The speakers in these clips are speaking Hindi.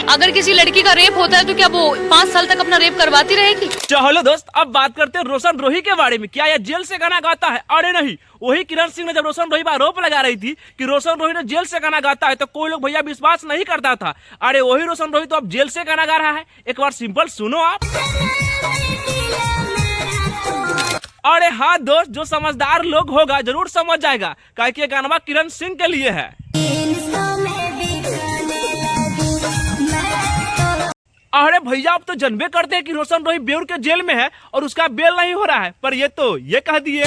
अगर किसी लड़की का रेप होता है तो क्या वो 5 साल तक अपना रेप करवाती रहेगी? चलो दोस्त, अब बात करते हैं रोशन रोही के बारे में। क्या यह जेल से गाना गाता है? अरे नहीं, वही किरण सिंह ने जब रोशन रोही पर आरोप लगा रही थी कि रोशन रोही ने जेल से गाना गाता है तो कोई लोग भैया विश्वास नहीं करता था। अरे वही रोशन रोही तो अब जेल से गाना गा रहा है। एक बार सिंपल सुनो आप। अरे हाँ दोस्त, जो समझदार लोग होगा जरूर समझ जाएगा, काहे कि ये गाना किरण सिंह के लिए है। अरे भैया, आप तो जानबे करते हैं कि रोशन रोही बेउर के जेल में है और उसका बेल नहीं हो रहा है, पर ये तो ये कह दिए।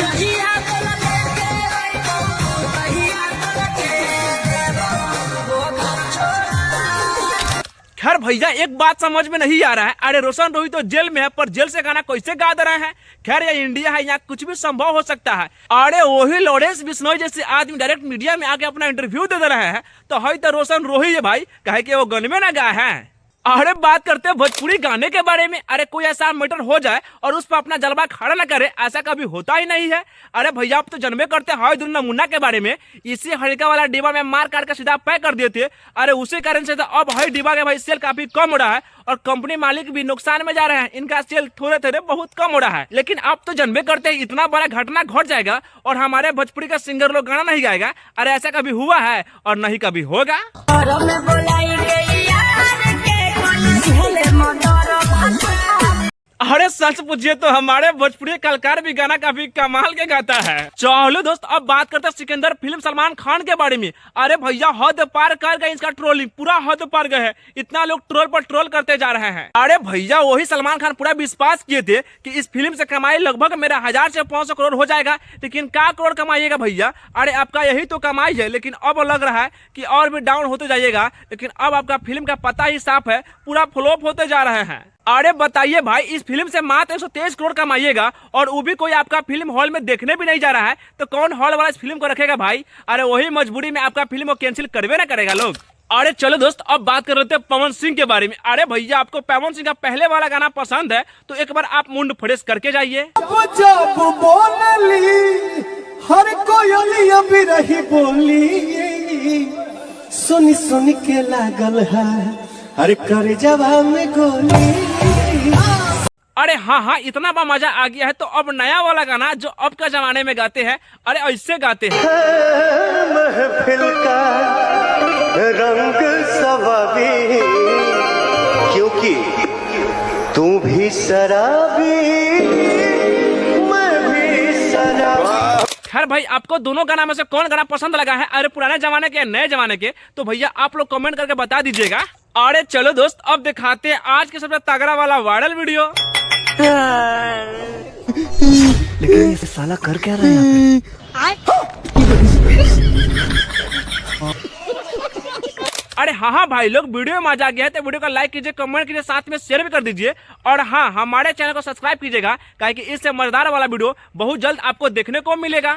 खैर भैया, एक बात समझ में नहीं आ रहा है। अरे रोशन रोही तो जेल में है, पर जेल से गाना कैसे गा दे रहे हैं? खैर ये इंडिया है, यहाँ कुछ भी संभव हो सकता है। अरे वही लॉरेंस बिश्नोई जैसे आदमी डायरेक्ट मीडिया में आके अपना इंटरव्यू दे रहे हैं, तो है तो रोशन रोही है भाई, कहे कि वो गन में ना गाए हैं। अरे बात करते हैं भोजपुरी गाने के बारे में। अरे कोई ऐसा मैटर हो जाए और उस पर अपना जलवा खड़ा न करे, ऐसा कभी होता ही नहीं है। अरे भैया, आप तो जन्मे करते हाय दुन्ना मुन्ना के बारे में। इसी हल्का वाला डिब्बा में मार काट कर सीधा पैक कर दिए थे। अरे उसी कारण से तो अब हाई डिब्बा के भाई सेल काफी कम हो रहा है और कंपनी मालिक भी नुकसान में जा रहे हैं। इनका सेल थोड़े थोड़े बहुत कम हो रहा है। लेकिन आप तो जन्मे करते हैं इतना बड़ा घटना घट जाएगा और हमारे भोजपुरी का सिंगर लोग गाना नहीं गाएगा। अरे ऐसा कभी हुआ है और नहीं कभी होगा। अरे सच पूछिए तो हमारे भोजपुरी कलाकार भी गाना काफी कमाल के गाता है। चलो दोस्त, अब बात करते हैं सिकंदर फिल्म सलमान खान के बारे में। अरे भैया, हद पार कर गए इसका ट्रोलिंग, पूरा हद पार गए है। इतना लोग ट्रोल पर ट्रोल करते जा रहे हैं। अरे भैया, वही सलमान खान पूरा विश्वास किए थे कि इस फिल्म से कमाई लगभग मेरा 1000 से 500 करोड़ हो जाएगा, लेकिन क्या करोड़ कमाइएगा भैया? अरे आपका यही तो कमाई है, लेकिन अब लग रहा है कि और भी डाउन होते जाइएगा। लेकिन अब आपका फिल्म का पता ही साफ है, पूरा फ्लॉप होते जा रहे हैं। अरे बताइए भाई, इस फिल्म से मात्र 123 करोड़ कमाइएगा और वो भी कोई आपका फिल्म हॉल में देखने भी नहीं जा रहा है, तो कौन हॉल वाला इस फिल्म को रखेगा भाई? अरे वही मजबूरी में आपका फिल्म को कैंसिल करवे ना करेगा लोग। अरे चलो दोस्त, अब बात कर रहे थे पवन सिंह के बारे में। अरे भैया, आपको पवन सिंह का पहले वाला गाना पसंद है तो एक बार आप मुंड फ्रेश करके जाइए। हर कोई अभी रही बोली, सुनी सुनी के लागल है हर कर जवाब में गोली। अरे हाँ, इतना बा मजा आ गया है तो अब नया वाला गाना जो अब का जमाने में गाते हैं, अरे ऐसे गाते हैं। महफिल का रंग सवाबी, क्योंकि तू भी शराबी मैं भी शराबी। खैर भाई, आपको दोनों गाना में से कौन गाना पसंद लगा है? अरे पुराने जमाने के या नए जमाने के? तो भैया आप लोग कमेंट करके बता दीजिएगा। अरे चलो दोस्त, अब दिखाते हैं आज के सबसे तगड़ा वाला वायरल वीडियो। लेकिन ये साला कर क्या रहा है यहाँ पे? अरे हाँ भाई लोग, वीडियो में मजा आ गया है तो वीडियो को लाइक कीजिए, कमेंट कीजिए, साथ में शेयर भी कर दीजिए। और हाँ, हमारे चैनल को सब्सक्राइब कीजिएगा, काहे कि इससे मजेदार वाला वीडियो बहुत जल्द आपको देखने को मिलेगा।